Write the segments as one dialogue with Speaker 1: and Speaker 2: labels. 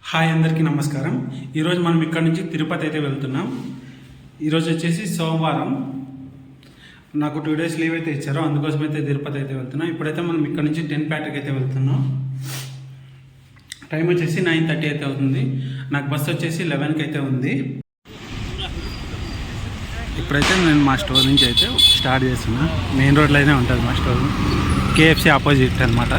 Speaker 1: Hi అందరికీ నమస్కారం. ఈరోజు మనం ఇక్కడ నుంచి తిరుపతి అయితే వెళ్తున్నాం. ఈరోజు వచ్చేసి సోమవారం. నాకు 2 days లీవ్ అయితే ఇచ్చారు, అందుకోసం అయితే తిరుపతి అయితే వెళ్తున్నాం. ఇప్పుడైతే మనం ఇక్కడ నుంచి 10 Patrick అయితే వెళ్తున్నాం. టైం వచ్చేసి 9:30 అయితే అవుతుంది. నాకు బస్సు వచ్చేసి 11కి అయితే ఉంది. ఇప్పుడైతే నేను మా స్టోర్ నుంచి అయితే స్టార్ట్ చేస్తున్నా. మెయిన్ రోడ్లోనే ఉంటుంది మా స్టోర్, KFC ఆపోజిట్ అనమాట.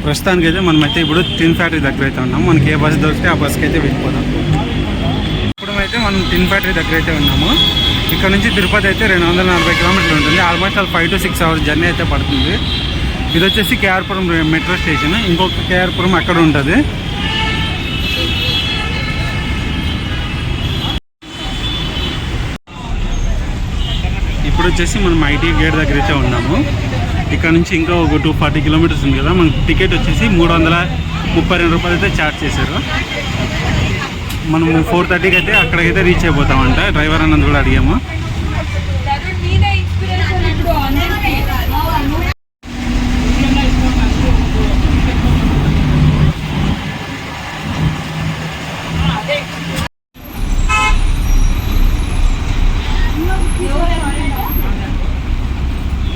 Speaker 1: ప్రస్తుతానికి అయితే మనమైతే ఇప్పుడు టిన్ ఫ్యాక్టరీ దగ్గర అయితే ఉన్నాము. మనకి ఏ బస్సు దొరికితే ఆ బస్కి అయితే వెళ్ళిపోదాం. ఇప్పుడు అయితే మనం టిన్ ఫ్యాక్టరీ దగ్గర అయితే ఉన్నాము. ఇక్కడ నుంచి తిరుపతి అయితే 240 kilometers ఉంటుంది. ఆల్మోస్ట్ 5 to 6 hours జర్నీ అయితే పడుతుంది. ఇది వచ్చేసి కేఆర్పురం మెట్రో స్టేషన్. ఇంకొక కేఆర్పురం అక్కడ ఉంటుంది. ఇప్పుడు వచ్చేసి మనం ఐటీ గేట్ దగ్గర అయితే ఉన్నాము. ఇక్కడ నుంచి ఇంకా ఒక 240 kilometers ఉంది కదా. మనకి టికెట్ వచ్చేసి 332 రూపాయలు అయితే ఛార్జ్ చేశారు. మనం 4:30కి అయితే అక్కడికైతే రీచ్ అయిపోతామంట. డ్రైవర్ అన్నది కూడా అడిగాము.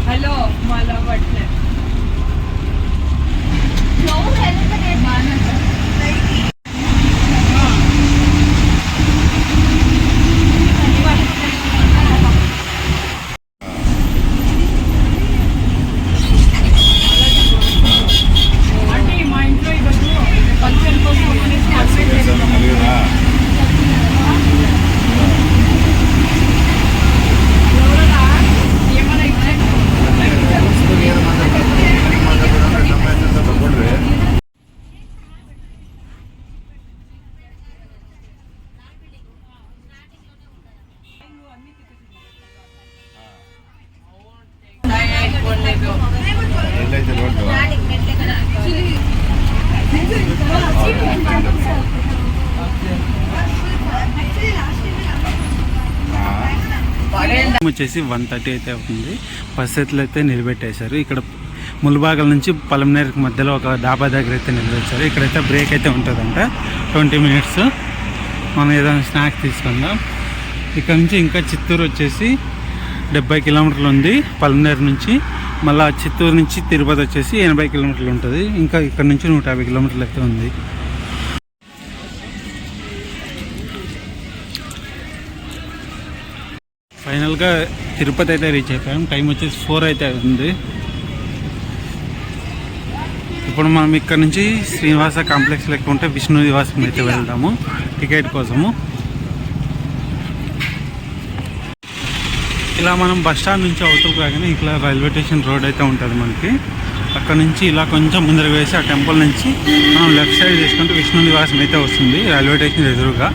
Speaker 2: హలో मला वाटलं అంటే మా ఇంట్లో ఈరోజు ఫంక్షన్ కోసం
Speaker 1: వచ్చేసి 1:30 అయితే అవుతుంది. బస్సు అయితే నిలబెట్టేశారు. ఇక్కడ ముల్బాగల్ నుంచి పలమనేరుకి మధ్యలో ఒక డాబా దగ్గర అయితే నిలబెట్టారు. ఇక్కడైతే బ్రేక్ అయితే ఉంటుందంట 20 minutes. మనం ఏదైనా స్నాక్స్ తీసుకుందాం. ఇక్కడ నుంచి ఇంకా చిత్తూరు వచ్చేసి 70 kilometers ఉంది పలమనేరు నుంచి. మళ్ళీ చిత్తూరు నుంచి తిరుపతి వచ్చేసి 80 kilometers ఉంటుంది. ఇంకా ఇక్కడ నుంచి 150 kilometers అయితే ఉంది. ఫైనల్గా తిరుపతి అయితే రీచ్ అయిపోయాం. టైం వచ్చేసి 4 అయితే ఉంది. ఇప్పుడు మనం ఇక్కడ నుంచి శ్రీనివాస కాంప్లెక్స్ లేకుంటే విష్ణు నివాసం అయితే వెళ్దాము టికెట్ కోసము. ఇలా మనం బస్ స్టాండ్ నుంచి అవుతూ కాగానే ఇలా రైల్వే స్టేషన్ రోడ్ అయితే ఉంటుంది మనకి. అక్కడ నుంచి ఇలా కొంచెం ముందర వేసి ఆ టెంపుల్ నుంచి మనం లెఫ్ట్ సైడ్ తీసుకుంటే విష్ణు నివాసం అయితే వస్తుంది రైల్వే స్టేషన్ ఎదురుగా.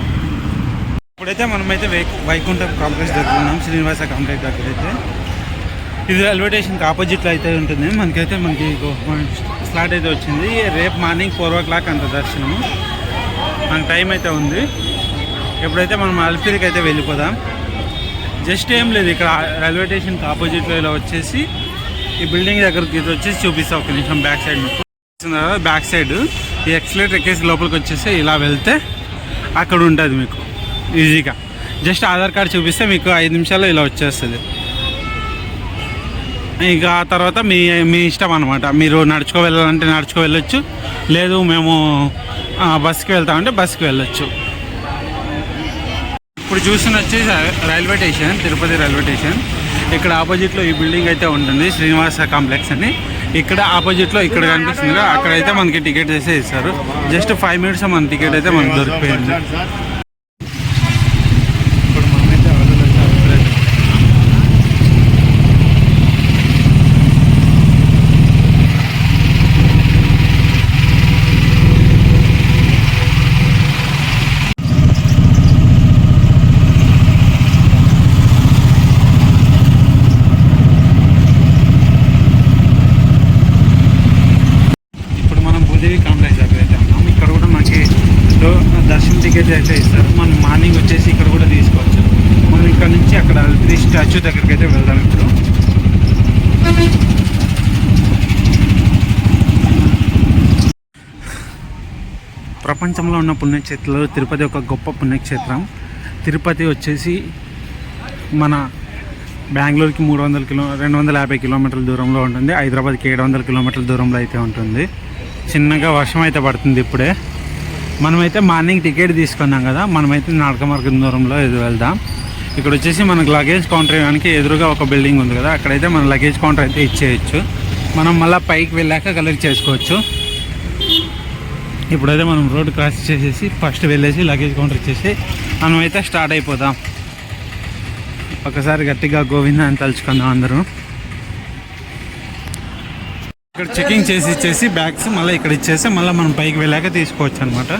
Speaker 1: ఇప్పుడైతే మనమైతే వైకుంఠం కాంప్లెక్స్ దగ్గర ఉన్నాం. శ్రీనివాస కాంప్లెక్స్ దగ్గర అయితే ఇది రైల్వే స్టేషన్కి ఆపోజిట్లో అయితే ఉంటుంది. మనకి స్లాట్ అయితే వచ్చింది. రేపు మార్నింగ్ 4 o'clock అంత దర్శనము. మనకు టైం అయితే ఉంది. ఎప్పుడైతే మనం అల్పిరికి అయితే వెళ్ళిపోదాం. జస్ట్ ఏం లేదు, ఇక్కడ రైల్వే స్టేషన్కి ఆపోజిట్లో ఇలా వచ్చేసి ఈ బిల్డింగ్ దగ్గరికి వచ్చేసి చూపిస్తా ఒక నిమిషం. బ్యాక్ సైడ్ మీకు బ్యాక్ సైడ్ ఈ ఎక్సలేటర్ ఎక్కేసి లోపలికి వచ్చేసి ఇలా వెళ్తే అక్కడ ఉంటుంది మీకు ఈజీగా. జస్ట్ ఆధార్ కార్డ్ చూపిస్తే మీకు 5 నిమిషాల్లో ఇలా వచ్చేస్తుంది. ఇక ఆ తర్వాత మీ ఇష్టం అనమాట. మీరు నడుచుకో వెళ్ళాలంటే నడుచుకో వెళ్ళొచ్చు, లేదు మేము బస్కి వెళ్తామంటే బస్కి వెళ్ళొచ్చు. ఇప్పుడు చూసిన వచ్చేసి railway station, Tirupati railway station. ఇక్కడ ఆపోజిట్లో ఈ బిల్డింగ్ అయితే ఉంటుంది శ్రీనివాస కాంప్లెక్స్ అని. ఇక్కడ ఆపోజిట్లో ఇక్కడ కనిపిస్తుంది. అక్కడైతే మనకి టికెట్ అయితే ఇస్తారు. జస్ట్ 5 minutes మన టికెట్ అయితే మనకు దొరికిపోయింది. దర్శనం టికెట్ అయితే ఇస్తారు. మనం మార్నింగ్ వచ్చేసి ఇక్కడ కూడా తీసుకోవచ్చు. మనం ఇక్కడ నుంచి అక్కడ అలిపిరి స్టాచ్యూ దగ్గరికి అయితే వెళ్దాం. ఇప్పుడు ప్రపంచంలో ఉన్న పుణ్యక్షేత్రాలు తిరుపతి ఒక గొప్ప పుణ్యక్షేత్రం. తిరుపతి వచ్చేసి మన బెంగళూరుకి 250 కిలోమీటర్ల దూరంలో ఉంటుంది. హైదరాబాద్కి 700 కిలోమీటర్ల దూరంలో అయితే ఉంటుంది. చిన్నగా వర్షం అయితే పడుతుంది ఇప్పుడే. మనమైతే మార్నింగ్ టికెట్ తీసుకున్నాం కదా, మనమైతే నడక మార్గం దూరంలో వెళ్దాం. ఇక్కడ వచ్చేసి మనకు లగేజ్ కౌంటర్ ఇవ్వడానికి ఎదురుగా ఒక బిల్డింగ్ ఉంది కదా, అక్కడైతే మన లగేజ్ కౌంటర్ అయితే ఇచ్చేయచ్చు. మనం మళ్ళీ పైకి వెళ్ళాక కలెక్ట్ చేసుకోవచ్చు. ఇప్పుడైతే మనం రోడ్ క్రాస్ చేసేసి ఫస్ట్ వెళ్ళేసి లగేజ్ కౌంటర్ ఇచ్చేసి మనమైతే స్టార్ట్ అయిపోదాం. ఒకసారి గట్టిగా గోవింద అని తలుచుకుందాం అందరూ. ఇక్కడ చెకింగ్ చేసి ఇచ్చేసి బ్యాగ్స్ మళ్ళీ ఇక్కడ ఇచ్చేసి మళ్ళీ మనం పైకి వెళ్ళాక తీసుకోవచ్చు అనమాట.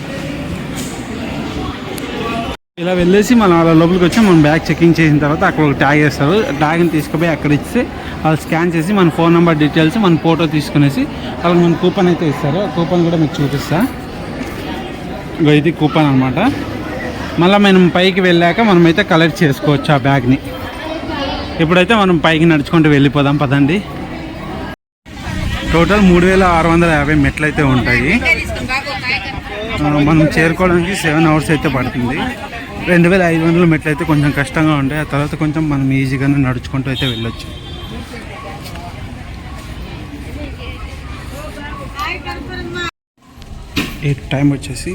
Speaker 1: ఇలా వెళ్ళేసి మనం అలా లోపలికి వచ్చి మనం బ్యాగ్ చెకింగ్ చేసిన తర్వాత అక్కడ ఒక ట్యాగ్ వేస్తారు. ట్యాగ్ని తీసుకుపోయి అక్కడ ఇచ్చి వాళ్ళు స్కాన్ చేసి మన ఫోన్ నెంబర్ డీటెయిల్స్ మన ఫోటో తీసుకునేసి వాళ్ళకి మన కూపన్ అయితే ఇస్తారు. ఆ కూపన్ కూడా మీకు చూపిస్తా. ఇది కూపన్ అనమాట. మళ్ళీ మనం పైకి వెళ్ళాక మనమైతే కలెక్ట్ చేసుకోవచ్చు ఆ బ్యాగ్ని. ఇప్పుడైతే మనం పైకి నడుచుకుంటూ వెళ్ళిపోదాం పదండి. టోటల్ 3650 మెట్లు అయితే ఉంటాయి. మనం చేరుకోవడానికి 7 అవర్స్ అయితే పడుతుంది. 2500 మెట్లు అయితే కొంచెం కష్టంగా ఉంటాయి. ఆ తర్వాత కొంచెం మనం ఈజీగానే నడుచుకుంటూ అయితే వెళ్ళొచ్చు. ఈ టైం వచ్చేసి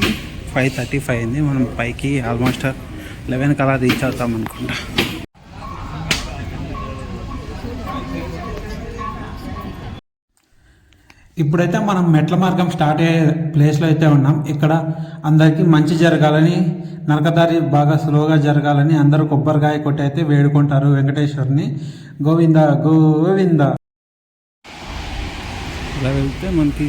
Speaker 1: 5:35 అయింది. మనం పైకి ఆల్మోస్ట్ 11 కలా రీచ్ అవుతాం అనుకుంటా. ఇప్పుడైతే మనం మెట్ల మార్గం స్టార్ట్ అయ్యే ప్లేస్లో అయితే ఉన్నాం. ఇక్కడ అందరికీ మంచి జరగాలని, నరకదారి బాగా స్లోగా జరగాలని అందరూ కొబ్బరికాయ కొట్టి అయితే వేడుకుంటారు వెంకటేశ్వరుని. గోవింద గోవింద. ఇలా వెళ్తే మనకి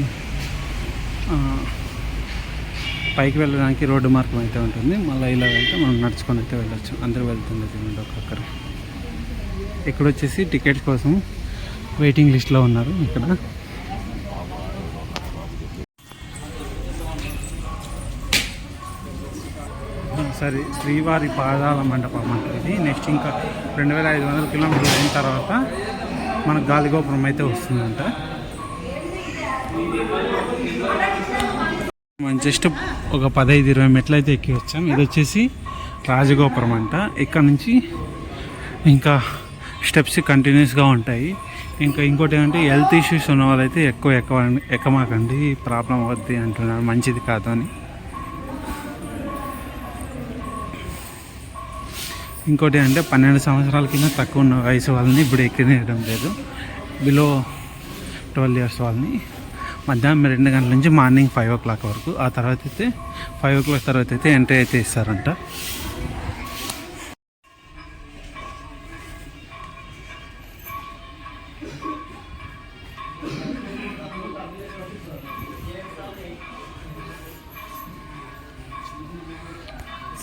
Speaker 1: పైకి వెళ్ళడానికి రోడ్డు మార్గం అయితే ఉంటుంది. మళ్ళీ ఇలా వెళ్తే మనం నడుచుకొని అయితే వెళ్ళొచ్చు. అందరూ వెళ్తుంది ఒక్కొక్కరు. ఇక్కడ వచ్చేసి టికెట్స్ కోసం వెయిటింగ్ లిస్ట్లో ఉన్నారు. ఇక్కడ సరే శ్రీవారి పాదాల మండపం అంటే నెక్స్ట్ ఇంకా 2500 కిలోమీటర్లు అయిన తర్వాత మనకు గాలిగోపురం అయితే వస్తుందంట. మనం జస్ట్ ఒక 15-20 మెట్లు అయితే ఎక్కి వచ్చాం. ఇది వచ్చేసి రాజగోపురం అంట. ఇక్కడ నుంచి ఇంకా స్టెప్స్ కంటిన్యూస్గా ఉంటాయి. ఇంకోటి ఏంటంటే హెల్త్ ఇష్యూస్ ఉన్న వాళ్ళైతే ఎక్కమాకండి, ప్రాబ్లం అవుద్ది అంటున్నారు, మంచిది కాదు అని. ఇంకోటి అంటే 12 సంవత్సరాల కింద తక్కువ ఉన్న వయసు వాళ్ళని ఇప్పుడు ఎక్కనివ్వడం లేదు. బిలో 12 ఇయర్స్ వాళ్ళని మధ్యాహ్నం 2 గంటల నుంచి మార్నింగ్ 5 o'clock వరకు. ఆ తర్వాత అయితే 5 o'clock తర్వాత అయితే ఎంట్రీ అయితే ఇస్తారంట.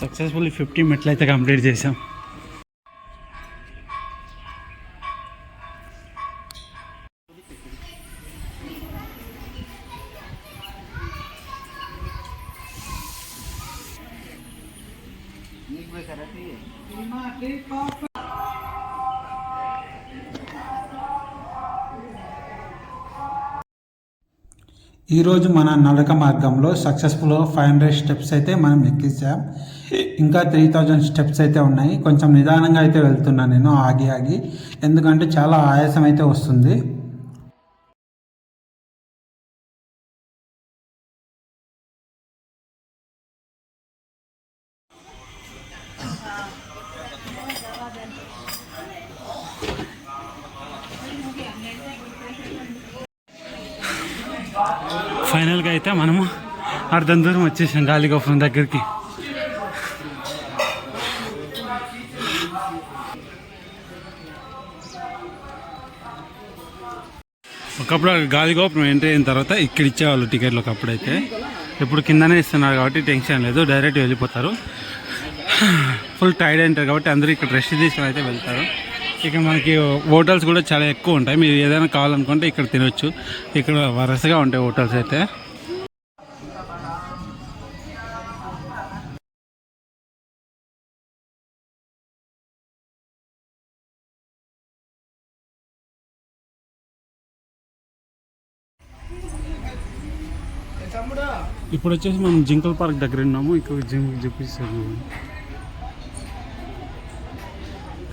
Speaker 1: సక్సెస్ఫుల్లీ 50 మెట్లు అయితే కంప్లీట్ చేసాం. ఈరోజు మన నడక మార్గంలో సక్సెస్ఫుల్గా 500 స్టెప్స్ అయితే మనం ఎక్కించాం. ఇంకా 3000 స్టెప్స్ అయితే ఉన్నాయి. కొంచెం నిదానంగా అయితే వెళ్తున్నాను నేను, ఆగి ఎందుకంటే చాలా ఆయాసం అయితే వస్తుంది. ఫైనల్గా అయితే మనము అర్ధం దూరం వచ్చేసాం గాలిగోపురం దగ్గరికి. ఒకప్పుడు గాలిగోపురం ఎంట్రీ అయిన తర్వాత ఇక్కడ ఇచ్చేవాళ్ళు టికెట్లు. ఒకప్పుడైతే, ఇప్పుడు కిందనే ఇస్తున్నారు కాబట్టి టెన్షన్ లేదు, డైరెక్ట్ వెళ్ళిపోతారు. ఫుల్ టైర్డ్ అంటారు కాబట్టి అందరూ ఇక్కడ రెస్ట్ తీసుకొని అయితే వెళ్తారు. ఇక మనకి హోటల్స్ కూడా చాలా ఎక్కువ ఉంటాయి. మీరు ఏదైనా కావాలనుకుంటే ఇక్కడ తినొచ్చు. ఇక్కడ వరుసగా ఉంటాయి హోటల్స్ అయితే. ఇప్పుడు వచ్చేసి మనం జింకల్ పార్క్ దగ్గర ఉన్నాము. ఇక్కడ జింక్ చూపిస్తాను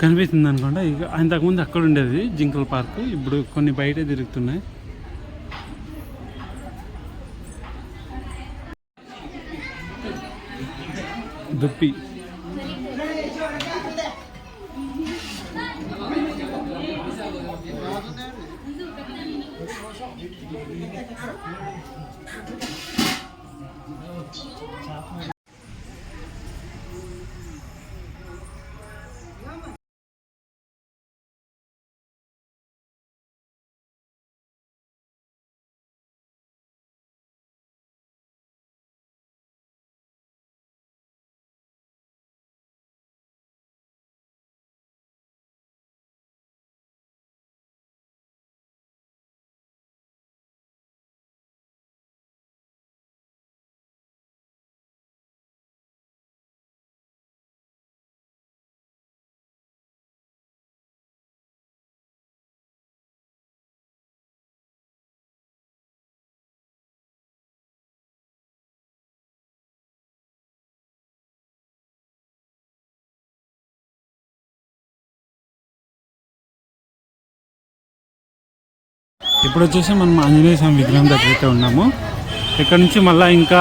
Speaker 1: కనిపిస్తుంది అనుకోండి. ఇక అంతకుముందు అక్కడ ఉండేది జింకల్ పార్క్, ఇప్పుడు కొన్ని బయటే తిరుగుతున్నాయి. దుప్పి ఇప్పుడు వచ్చేసి మనం ఆంజనేయ స్వామి విగ్రహం దగ్గర అయితే ఉన్నాము. ఇక్కడ నుంచి మళ్ళీ ఇంకా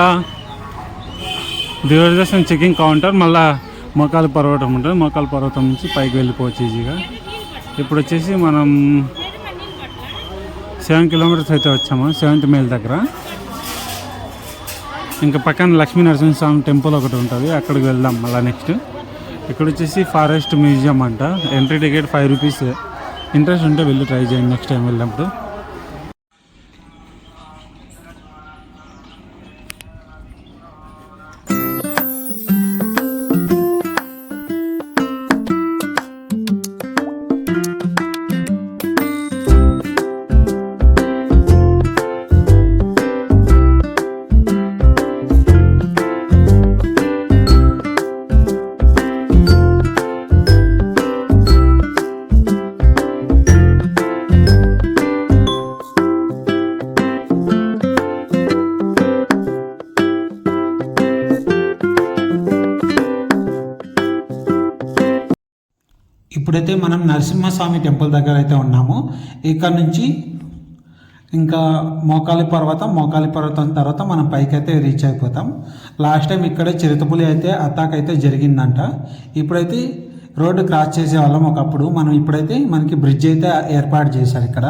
Speaker 1: దూరదర్శన్ చెకింగ్ కౌంటర్, మళ్ళీ మోకాలి పర్వతం ఉంటుంది. మోకాలి పర్వతం నుంచి పైకి వెళ్ళిపోవచ్చు ఈజీగా. ఇప్పుడు వచ్చేసి మనం 7 కిలోమీటర్స్ అయితే వచ్చాము 7th మైల్ దగ్గర. ఇంకా పక్కన లక్ష్మీ నరసింహస్వామి టెంపుల్ ఒకటి ఉంటుంది, అక్కడికి వెళ్దాం మళ్ళీ నెక్స్ట్. ఇక్కడ వచ్చేసి ఫారెస్ట్ మ్యూజియం అంట. Entry ticket 5 rupees. ఇంట్రెస్ట్ ఉంటే వెళ్ళి ట్రై చేయండి నెక్స్ట్ టైం వెళ్ళినప్పుడు. ఇప్పుడైతే మనం నరసింహస్వామి టెంపుల్ దగ్గర అయితే ఉన్నాము. ఇక్కడ నుంచి ఇంకా మోకాలి పర్వతం తర్వాత మనం పైకి అయితే రీచ్ అయిపోతాం. లాస్ట్ టైం ఇక్కడే చిరుతపులి అయితే అటాక్ అయితే జరిగిందంట. ఇప్పుడైతే రోడ్డు క్రాస్ చేసే వాళ్ళం ఒకప్పుడు, మనం ఇప్పుడైతే మనకి బ్రిడ్జ్ అయితే ఏర్పాటు చేశారు. ఇక్కడ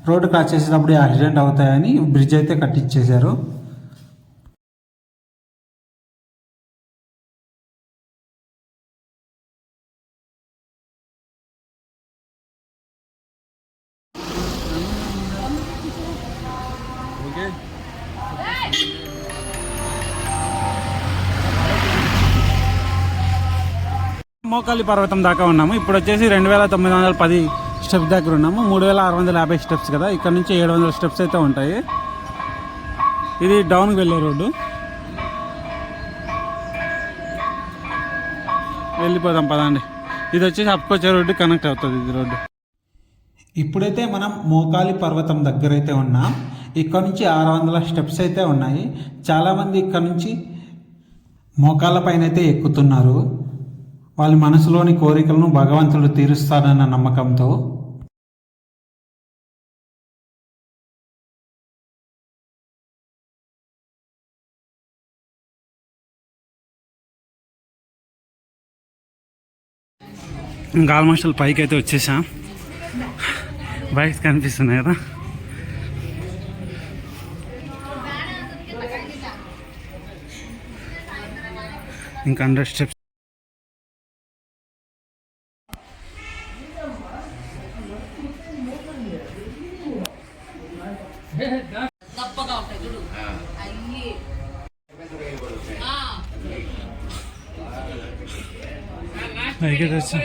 Speaker 1: రోడ్డు క్రాస్ చేసేటప్పుడు యాక్సిడెంట్ అవుతాయని బ్రిడ్జ్ అయితే కట్టించేశారు. మోకాలి పర్వతం దాకా ఉన్నాము. ఇప్పుడు వచ్చేసి 2910 స్టెప్స్ దగ్గర ఉన్నాము. 3650 స్టెప్స్ కదా, ఇక్కడ నుంచి 700 స్టెప్స్ అయితే ఉంటాయి. ఇది డౌన్కి వెళ్ళే రోడ్డు. వెళ్ళిపోదాం పదండి. ఇది వచ్చేసి అప్కొచ్చే రోడ్డు కనెక్ట్ అవుతుంది ఇది రోడ్డు. ఇప్పుడైతే మనం మోకాలి పర్వతం దగ్గర అయితే ఉన్నాం. ఇక్కడ నుంచి 600 స్టెప్స్ అయితే ఉన్నాయి. చాలామంది ఇక్కడ నుంచి మోకాళ్ళ పైన అయితే ఎక్కుతున్నారు. వాళ్ళ మనసులోని కోరికలను భగవంతుడు తీరుస్తాడన్న నమ్మకంతో. ఇంకా ఆల్మోస్ట్ పైకి అయితే వచ్చేసాం. బైక్స్ కనిపిస్తున్నాయి కదా. ఇంకా 100 స్టెప్స్. పైకి వచ్చా.